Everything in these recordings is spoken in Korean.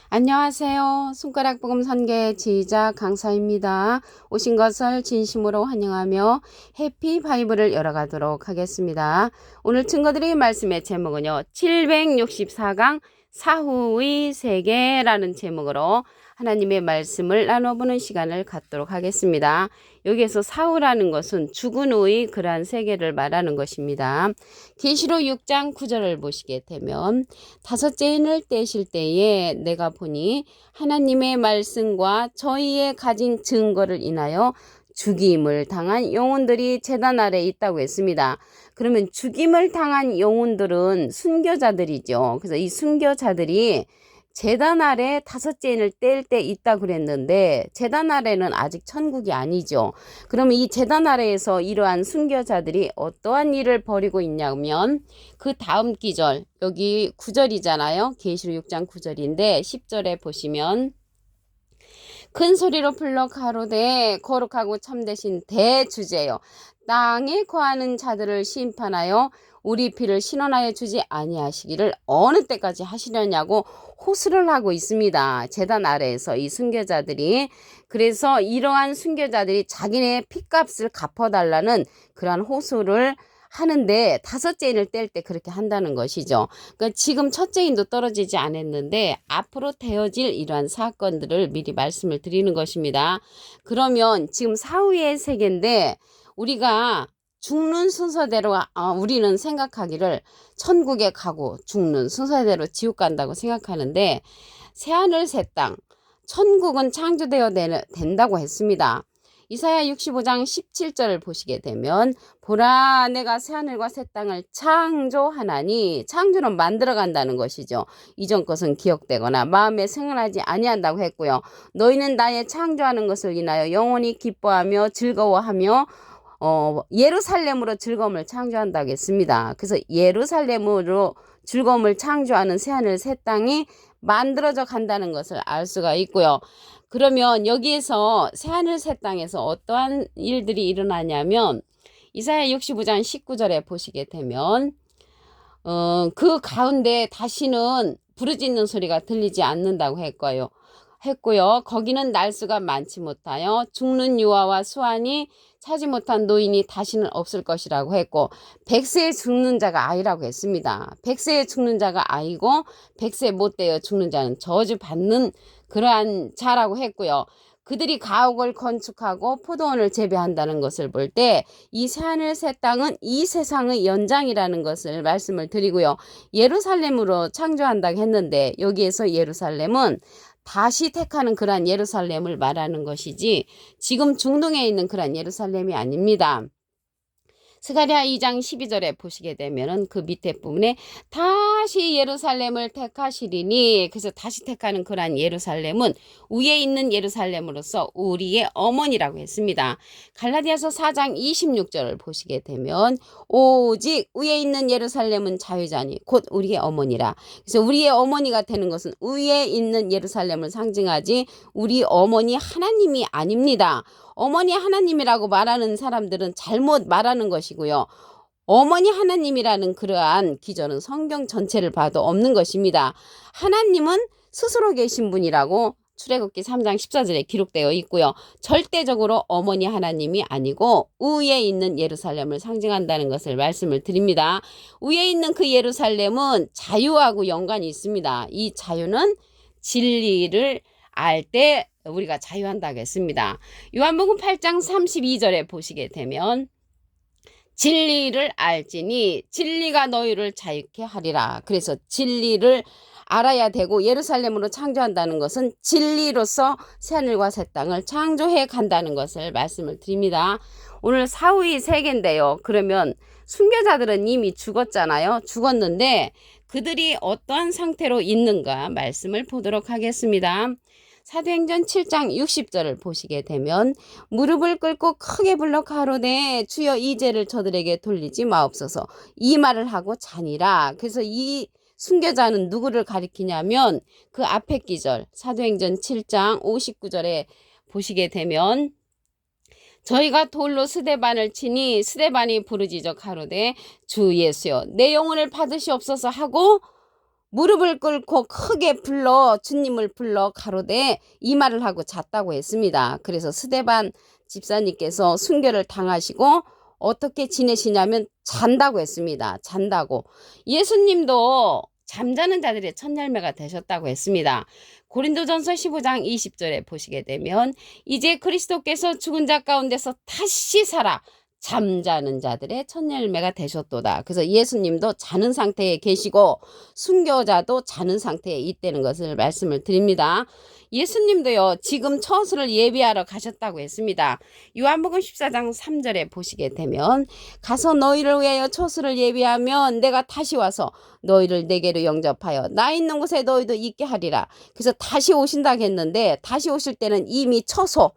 안녕하세요. 손가락 복음 선계 지휘자 강사입니다. 오신 것을 진심으로 환영하며 해피 바이블을 열어가도록 하겠습니다. 오늘 증거드릴 말씀의 제목은요. 764강 사후의 세계라는 제목으로 하나님의 말씀을 나눠보는 시간을 갖도록 하겠습니다. 여기에서 사후라는 것은 죽은 후의 그러한 세계를 말하는 것입니다. 계시록 6장 9절을 보시게 되면 다섯째 인을 떼실 때에 내가 보니 하나님의 말씀과 저희의 가진 증거를 인하여 죽임을 당한 영혼들이 제단 아래에 있다고 했습니다. 그러면 죽임을 당한 영혼들은 순교자들이죠. 그래서 이 순교자들이 제단 아래 다섯째 인을 뗄 때 있다 그랬는데 제단 아래는 아직 천국이 아니죠. 그러면 이 제단 아래에서 이러한 순교자들이 어떠한 일을 벌이고 있냐면 그 다음 기절, 여기 9절이잖아요. 계시록 6장 9절인데 10절에 보시면 큰 소리로 불러 가로되 거룩하고 참되신 대주제요 땅에 거하는 자들을 심판하여 우리 피를 신원하여 주지 아니하시기를 어느 때까지 하시려냐고 호소를 하고 있습니다. 제단 아래에서 이 순교자들이. 그래서 이러한 순교자들이 자기네 피값을 갚아달라는 그러한 호소를 하는데 다섯째 인을 뗄 때 그렇게 한다는 것이죠. 그러니까 지금 첫째 인도 떨어지지 않았는데 앞으로 되어질 이러한 사건들을 미리 말씀을 드리는 것입니다. 그러면 지금 사후의 세계인데 우리가 죽는 순서대로 우리는 생각하기를 천국에 가고 죽는 순서대로 지옥 간다고 생각하는데 새하늘 새 땅 천국은 창조되어 된다고 했습니다. 이사야 65장 17절을 보시게 되면 보라 내가 새하늘과 새 땅을 창조하나니 창조는 만들어간다는 것이죠. 이전 것은 기억되거나 마음에 생각나지 아니한다고 했고요. 너희는 나의 창조하는 것을 인하여 영원히 기뻐하며 즐거워하며 예루살렘으로 즐거움을 창조한다고 했습니다. 그래서 예루살렘으로 즐거움을 창조하는 새하늘 새 땅이 만들어져 간다는 것을 알 수가 있고요. 그러면 여기에서 새하늘 새 땅에서 어떠한 일들이 일어나냐면 이사야 65장 19절에 보시게 되면 그 가운데 다시는 부르짖는 소리가 들리지 않는다고 했고요. 거기는 날수가 많지 못하여 죽는 유아와 수완이 차지 못한 노인이 다시는 없을 것이라고 했고 100세에 죽는 자가 아이라고 했습니다. 100세에 죽는 자가 아이고 100세 못 되어 죽는 자는 저주받는 그러한 자라고 했고요. 그들이 가옥을 건축하고 포도원을 재배한다는 것을 볼 때 이 새하늘 새 땅은 이 세상의 연장이라는 것을 말씀을 드리고요. 예루살렘으로 창조한다고 했는데 여기에서 예루살렘은 다시 택하는 그러한 예루살렘을 말하는 것이지 지금 중동에 있는 그러한 예루살렘이 아닙니다. 스가랴 2장 12절에 보시게 되면은 그 밑에 부분에 다시 예루살렘을 택하시리니 그래서 다시 택하는 그러한 예루살렘은 위에 있는 예루살렘으로서 우리의 어머니라고 했습니다. 갈라디아서 4장 26절을 보시게 되면 오직 위에 있는 예루살렘은 자유자니 곧 우리의 어머니라. 그래서 우리의 어머니가 되는 것은 위에 있는 예루살렘을 상징하지 우리 어머니 하나님이 아닙니다. 어머니 하나님이라고 말하는 사람들은 잘못 말하는 것이고요. 어머니 하나님이라는 그러한 기전은 성경 전체를 봐도 없는 것입니다. 하나님은 스스로 계신 분이라고 출애굽기 3장 14절에 기록되어 있고요. 절대적으로 어머니 하나님이 아니고 위에 있는 예루살렘을 상징한다는 것을 말씀을 드립니다. 위에 있는 그 예루살렘은 자유하고 연관이 있습니다. 이 자유는 진리를 알 때 우리가 자유한다고 했습니다. 요한복음 8장 32절에 보시게 되면 진리를 알지니 진리가 너희를 자유케 하리라. 그래서 진리를 알아야 되고 예루살렘으로 창조한다는 것은 진리로서 새하늘과 새 땅을 창조해 간다는 것을 말씀을 드립니다. 오늘 사후의 세계인데요. 그러면 순교자들은 이미 죽었잖아요. 죽었는데 그들이 어떠한 상태로 있는가 말씀을 보도록 하겠습니다. 사도행전 7장 60절을 보시게 되면 무릎을 꿇고 크게 불러 가로되 주여 이 죄를 저들에게 돌리지 마옵소서 이 말을 하고 자니라. 그래서 이 순교자는 누구를 가리키냐면 그 앞에 기절 사도행전 7장 59절에 보시게 되면 저희가 돌로 스데반을 치니 스데반이 부르짖어 가로되 주 예수여 내 영혼을 받으시옵소서 하고 무릎을 꿇고 크게 불러 주님을 불러 가로되 이 말을 하고 잤다고 했습니다. 그래서 스데반 집사님께서 순교를 당하시고 어떻게 지내시냐면 잔다고 했습니다. 잔다고. 예수님도 잠자는 자들의 첫 열매가 되셨다고 했습니다. 고린도전서 15장 20절에 보시게 되면 이제 그리스도께서 죽은 자 가운데서 다시 살아 잠자는 자들의 첫 열매가 되셨도다. 그래서 예수님도 자는 상태에 계시고 순교자도 자는 상태에 있다는 것을 말씀을 드립니다. 예수님도요 지금 처소를 예비하러 가셨다고 했습니다. 요한복음 14장 3절에 보시게 되면 가서 너희를 위하여 처소를 예비하면 내가 다시 와서 너희를 내게로 영접하여 나 있는 곳에 너희도 있게 하리라. 그래서 다시 오신다고 했는데 다시 오실 때는 이미 처소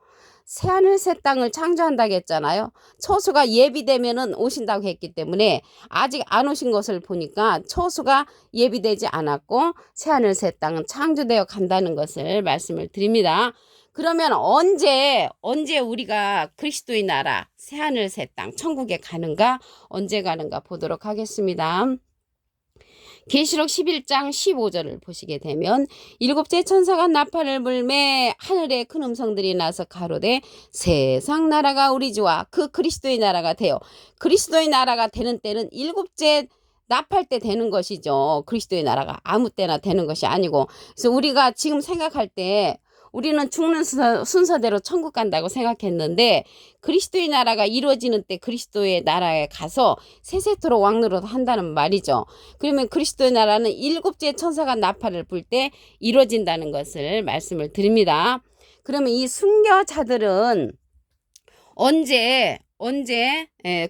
새하늘 새 땅을 창조한다고 했잖아요. 처수가 예비되면은 오신다고 했기 때문에 아직 안 오신 것을 보니까 처수가 예비되지 않았고 새하늘 새 땅은 창조되어 간다는 것을 말씀을 드립니다. 그러면 언제 우리가 그리스도의 나라 새하늘 새 땅 천국에 가는가 언제 가는가 보도록 하겠습니다. 계시록 11장 15절을 보시게 되면 일곱째 천사가 나팔을 불매 하늘에 큰 음성들이 나서 가로되 세상 나라가 우리 주와 그 그리스도의 나라가 되어 그리스도의 나라가 되는 때는 일곱째 나팔 때 되는 것이죠. 그리스도의 나라가 아무 때나 되는 것이 아니고 그래서 우리가 지금 생각할 때 우리는 죽는 순서대로 천국 간다고 생각했는데 그리스도의 나라가 이루어지는 때 그리스도의 나라에 가서 세세토록 왕노릇 한다는 말이죠. 그러면 그리스도의 나라는 일곱째 천사가 나팔을 불 때 이루어진다는 것을 말씀을 드립니다. 그러면 이 순교자들은 언제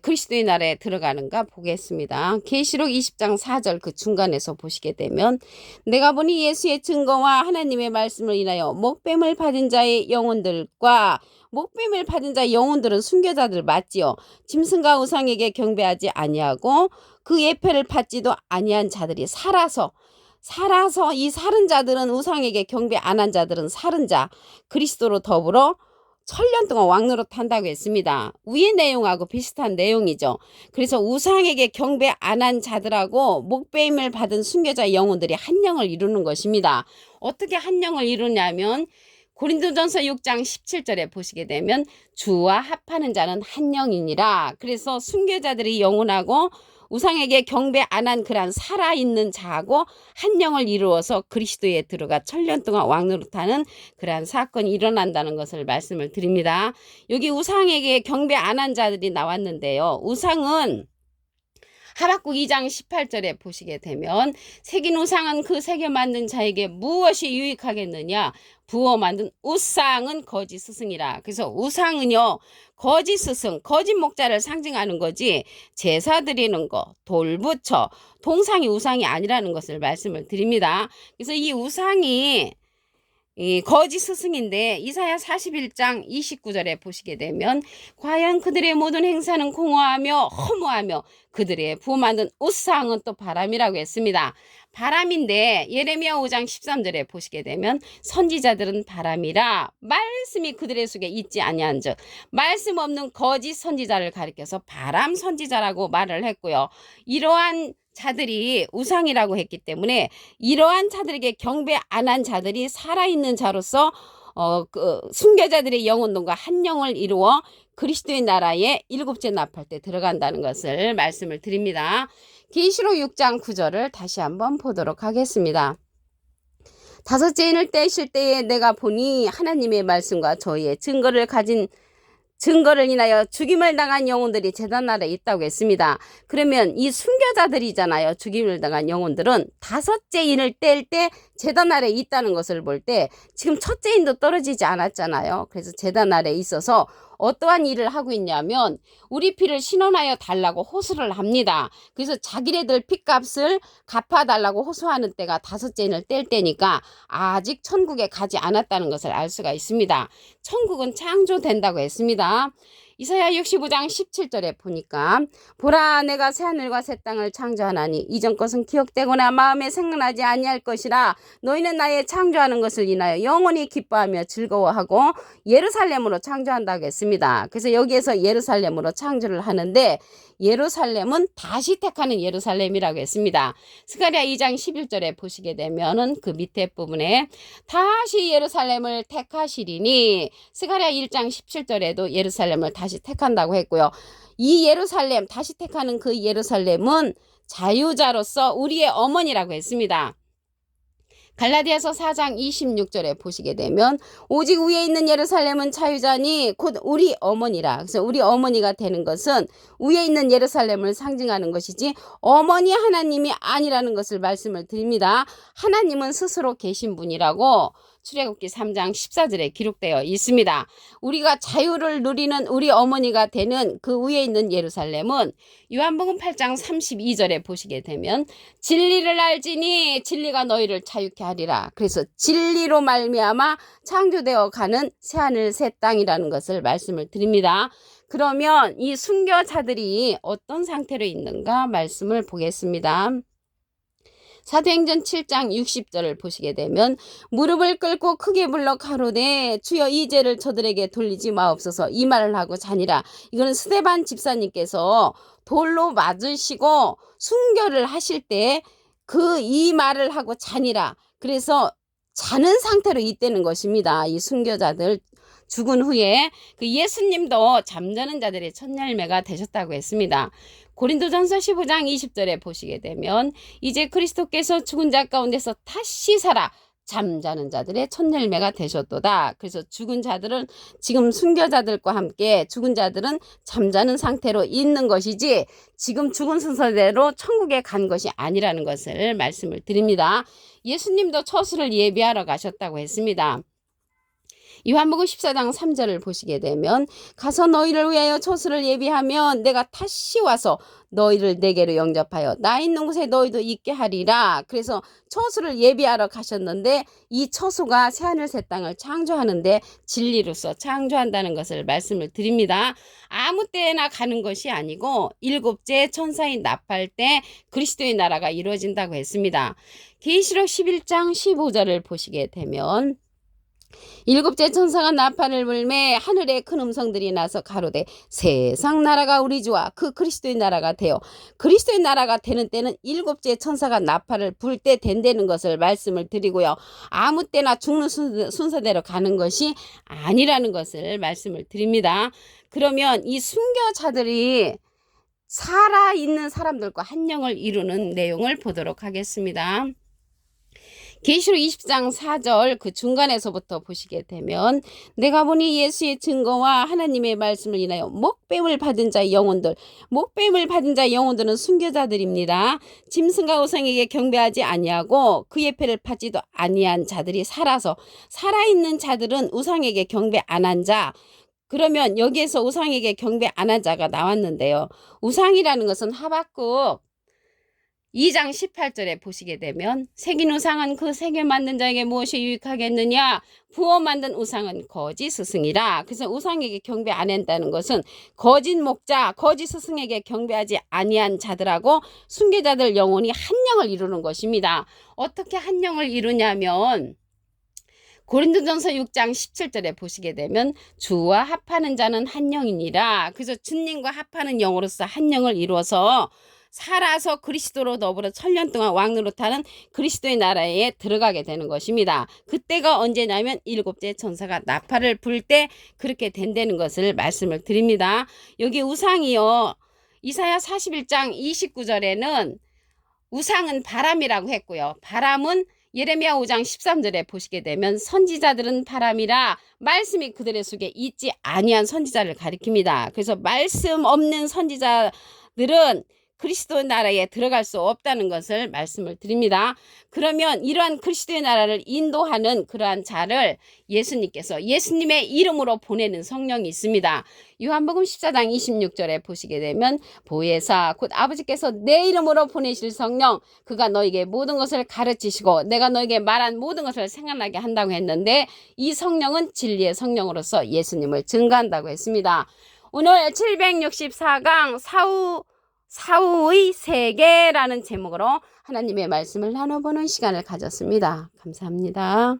그리스도의 나라에 들어가는가 보겠습니다. 계시록 20장 4절 그 중간에서 보시게 되면 내가 보니 예수의 증거와 하나님의 말씀을 인하여 목뱀을 받은 자의 영혼들과 목뱀을 받은 자의 영혼들은 순교자들 맞지요. 짐승과 우상에게 경배하지 아니하고 그 예표를 받지도 아니한 자들이 살아서 이 살은 자들은 우상에게 경배 안 한 자들은 살은 자 그리스도로 더불어 1000년 동안 왕노릇 한다고 했습니다. 위의 내용하고 비슷한 내용이죠. 그래서 우상에게 경배 안 한 자들하고 목배임을 받은 순교자 영혼들이 한 영을 이루는 것입니다. 어떻게 한 영을 이루냐면 고린도전서 6장 17절에 보시게 되면 주와 합하는 자는 한 영이니라. 그래서 순교자들이 영혼하고 우상에게 경배 안 한 그런 살아있는 자하고 한 영을 이루어서 그리스도에 들어가 1000년 동안 왕노릇하는 그러한 사건이 일어난다는 것을 말씀을 드립니다. 여기 우상에게 경배 안 한 자들이 나왔는데요. 우상은 하박국 2장 18절에 보시게 되면 새긴 우상은 그 새겨 만든 자에게 무엇이 유익하겠느냐 부어 만든 우상은 거짓 스승이라. 그래서 우상은요 거짓 스승 거짓 목자를 상징하는 거지 제사 드리는 거 돌부처 동상이 우상이 아니라는 것을 말씀을 드립니다. 그래서 이 우상이 거짓 스승인데 이사야 41장 29절에 보시게 되면 과연 그들의 모든 행사는 공허하며 허무하며 그들의 부어 만든 우상은 또 바람이라고 했습니다. 바람인데 예레미야 5장 13절에 보시게 되면 선지자들은 바람이라 말씀이 그들의 속에 있지 아니한 즉 말씀 없는 거짓 선지자를 가리켜서 바람 선지자라고 말을 했고요. 이러한 자들이 우상이라고 했기 때문에 이러한 자들에게 경배 안 한 자들이 살아있는 자로서 순교자들의 영혼론과 한 영을 이루어 그리스도의 나라에 일곱째 나팔 때 들어간다는 것을 말씀을 드립니다. 계시록 6장 9절을 다시 한번 보도록 하겠습니다. 다섯째 인을 떼실 때에 내가 보니 하나님의 말씀과 저희의 증거를 인하여 죽임을 당한 영혼들이 제단 아래 있다고 했습니다. 그러면 이 순교자들이잖아요. 죽임을 당한 영혼들은 다섯째 인을 뗄 때 제단 아래 있다는 것을 볼 때 지금 첫째 인도 떨어지지 않았잖아요. 그래서 제단 아래 있어서 어떠한 일을 하고 있냐면 우리 피를 신원하여 달라고 호소를 합니다. 그래서 자기네들 피값을 갚아달라고 호소하는 때가 다섯째 인을 뗄 때니까 아직 천국에 가지 않았다는 것을 알 수가 있습니다. 천국은 창조된다고 했습니다. 이사야 65장 17절에 보니까 보라 내가 새하늘과 새 땅을 창조하나니 이전 것은 기억되거나 마음에 생각나지 아니할 것이라 너희는 나의 창조하는 것을 인하여 영원히 기뻐하며 즐거워하고 예루살렘으로 창조한다고 했습니다. 그래서 여기에서 예루살렘으로 창조를 하는데 예루살렘은 다시 택하는 예루살렘이라고 했습니다. 스가랴 2장 11절에 보시게 되면은 그 밑에 부분에 다시 예루살렘을 택하시리니 스가랴 1장 17절에도 예루살렘을 다시 택한다고 했고요. 이 예루살렘 다시 택하는 그 예루살렘은 자유자로서 우리의 어머니라고 했습니다. 갈라디아서 4장 26절에 보시게 되면 오직 위에 있는 예루살렘은 자유자니 곧 우리 어머니라. 그래서 우리 어머니가 되는 것은 위에 있는 예루살렘을 상징하는 것이지 어머니 하나님이 아니라는 것을 말씀을 드립니다. 하나님은 스스로 계신 분이라고 출애굽기 3장 14절에 기록되어 있습니다. 우리가 자유를 누리는 우리 어머니가 되는 그 위에 있는 예루살렘은 요한복음 8장 32절에 보시게 되면 진리를 알지니 진리가 너희를 자유케 하리라. 그래서 진리로 말미암아 창조되어 가는 새하늘 새 땅이라는 것을 말씀을 드립니다. 그러면 이 순교자들이 어떤 상태로 있는가 말씀을 보겠습니다. 사도행전 7장 60절을 보시게 되면 무릎을 꿇고 크게 불러 가로되 주여 이 죄를 저들에게 돌리지 마옵소서 이 말을 하고 자니라. 이거는 스데반 집사님께서 돌로 맞으시고 순교를 하실 때 이 말을 하고 자니라. 그래서 자는 상태로 있다는 것입니다. 이 순교자들 죽은 후에 그 예수님도 잠자는 자들의 첫 열매가 되셨다고 했습니다. 고린도전서 15장 20절에 보시게 되면 이제 그리스도께서 죽은 자 가운데서 다시 살아 잠자는 자들의 첫 열매가 되셨도다. 그래서 죽은 자들은 지금 순교자들과 함께 죽은 자들은 잠자는 상태로 있는 것이지 지금 죽은 순서대로 천국에 간 것이 아니라는 것을 말씀을 드립니다. 예수님도 처수를 예비하러 가셨다고 했습니다. 요한복음 14장 3절을 보시게 되면 가서 너희를 위하여 처수를 예비하면 내가 다시 와서 너희를 내게로 영접하여 나 있는 곳에 너희도 있게 하리라. 그래서 처수를 예비하러 가셨는데 이 처수가 새하늘 새 땅을 창조하는데 진리로서 창조한다는 것을 말씀을 드립니다. 아무 때나 가는 것이 아니고 일곱째 천사의 납할 때 그리스도의 나라가 이루어진다고 했습니다. 계시록 11장 15절을 보시게 되면 일곱째 천사가 나팔을 불매 하늘에 큰 음성들이 나서 가로되 세상 나라가 우리 주와 그 그리스도의 나라가 되어 그리스도의 나라가 되는 때는 일곱째 천사가 나팔을 불 때 된다는 것을 말씀을 드리고요. 아무 때나 죽는 순서대로 가는 것이 아니라는 것을 말씀을 드립니다. 그러면 이 순교자들이 살아있는 사람들과 한 영을 이루는 내용을 보도록 하겠습니다. 계시록 20장 4절 그 중간에서부터 보시게 되면 내가 보니 예수의 증거와 하나님의 말씀을 인하여 목배임을 받은 자의 영혼들, 목배임을 받은 자의 영혼들은 순교자들입니다. 짐승과 우상에게 경배하지 아니하고 그의 패를 받지도 아니한 자들이 살아서 살아있는 자들은 우상에게 경배 안 한 자. 그러면 여기에서 우상에게 경배 안 한 자가 나왔는데요. 우상이라는 것은 하박국 2장 18절에 보시게 되면 새긴 우상은 그 새겨 만든 자에게 무엇이 유익하겠느냐 부어 만든 우상은 거짓 스승이라. 그래서 우상에게 경배 안 한다는 것은 거짓 목자 거짓 스승에게 경배하지 아니한 자들하고 순교자들 영혼이 한 영을 이루는 것입니다. 어떻게 한 영을 이루냐면 고린도전서 6장 17절에 보시게 되면 주와 합하는 자는 한 영이니라. 그래서 주님과 합하는 영으로서 한 영을 이루어서 살아서 그리스도로 더불어 천년 동안 왕노릇하는 그리스도의 나라에 들어가게 되는 것입니다. 그때가 언제냐면 일곱째 천사가 나팔을 불 때 그렇게 된다는 것을 말씀을 드립니다. 여기 우상이요. 이사야 41장 29절에는 우상은 바람이라고 했고요. 바람은 예레미야 5장 13절에 보시게 되면 선지자들은 바람이라 말씀이 그들의 속에 있지 아니한 선지자를 가리킵니다. 그래서 말씀 없는 선지자들은 그리스도의 나라에 들어갈 수 없다는 것을 말씀을 드립니다. 그러면 이러한 그리스도의 나라를 인도하는 그러한 자를 예수님께서 예수님의 이름으로 보내는 성령이 있습니다. 요한복음 14장 26절에 보시게 되면 보혜사 곧 아버지께서 내 이름으로 보내실 성령 그가 너에게 모든 것을 가르치시고 내가 너에게 말한 모든 것을 생각나게 한다고 했는데 이 성령은 진리의 성령으로서 예수님을 증거한다고 했습니다. 오늘 764강 사후의 세계라는 제목으로 하나님의 말씀을 나눠보는 시간을 가졌습니다. 감사합니다.